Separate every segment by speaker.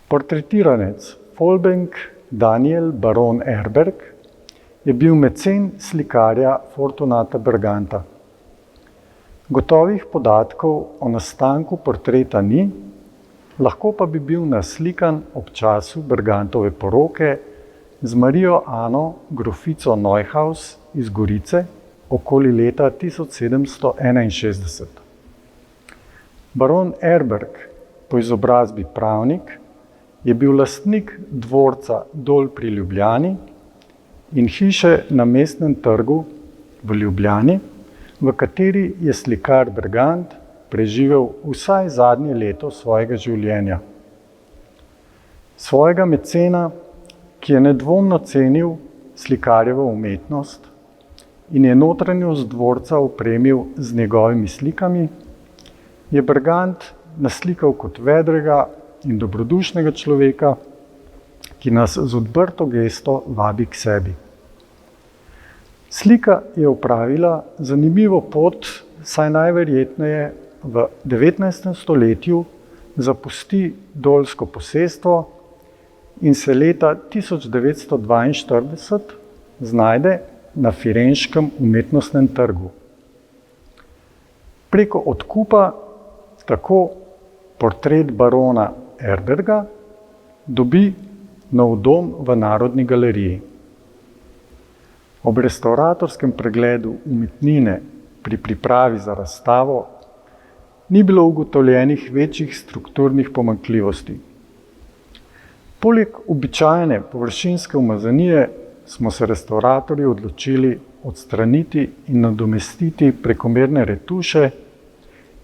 Speaker 1: Portretiranec Wolfgang Daniel baron Erberg je bil mecen slikarja Fortunata Berganta. Gotovih podatkov o nastanku portreta ni, lahko pa bi bil naslikan ob času Bergantove poroke z Marijo Ano, grofico Neuhaus iz Gorice, okoli leta 1761. Baron Erberg, po izobrazbi pravnik, je bil lastnik dvorca Dol pri Ljubljani in hiše na Mestnem trgu v Ljubljani, v kateri je slikar Bergant preživel vsaj zadnje leto svojega življenja. Svojega mecena, ki je nedvomno cenil slikarjevo umetnost in je notranjost dvorca opremil z njegovimi slikami, je Bergant naslikal kot vedrega in dobrodušnega človeka, ki nas z odprto gesto vabi k sebi. Slika je opravila zanimivo pot, saj najverjetneje v 19. stoletju zapusti dolsko posestvo in se leta 1942 znajde na Firenškem umetnostnem trgu. Preko odkupa tako portret barona Erberga dobi nov dom v Narodni galeriji. Ob restavratorskem pregledu umetnine pri pripravi za razstavo ni bilo ugotovljenih večjih strukturnih pomanjkljivosti. Poleg običajne površinske umazanije smo se restavratorji odločili odstraniti in nadomestiti prekomerne retuše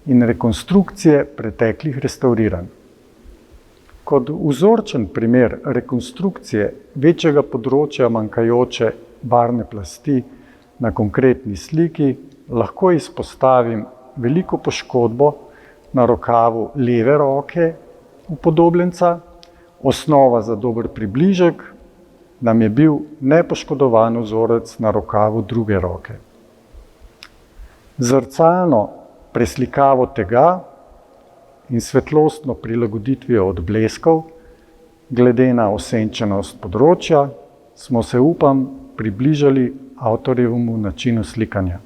Speaker 1: in rekonstrukcije preteklih restavriranj. Kot vzorčen primer rekonstrukcije večjega področja manjkajoče barvne plasti na konkretni sliki lahko izpostavim veliko poškodbo na rokavu leve roke upodobljenca. Osnova za dober približek nam je bil nepoškodovan vzorec na rokavu druge roke. Zrcalno preslikavo tega in svetlostno prilagoditvijo odbleskov glede na osenčenost področja smo se, upam, približali avtorjevemu načinu slikanja.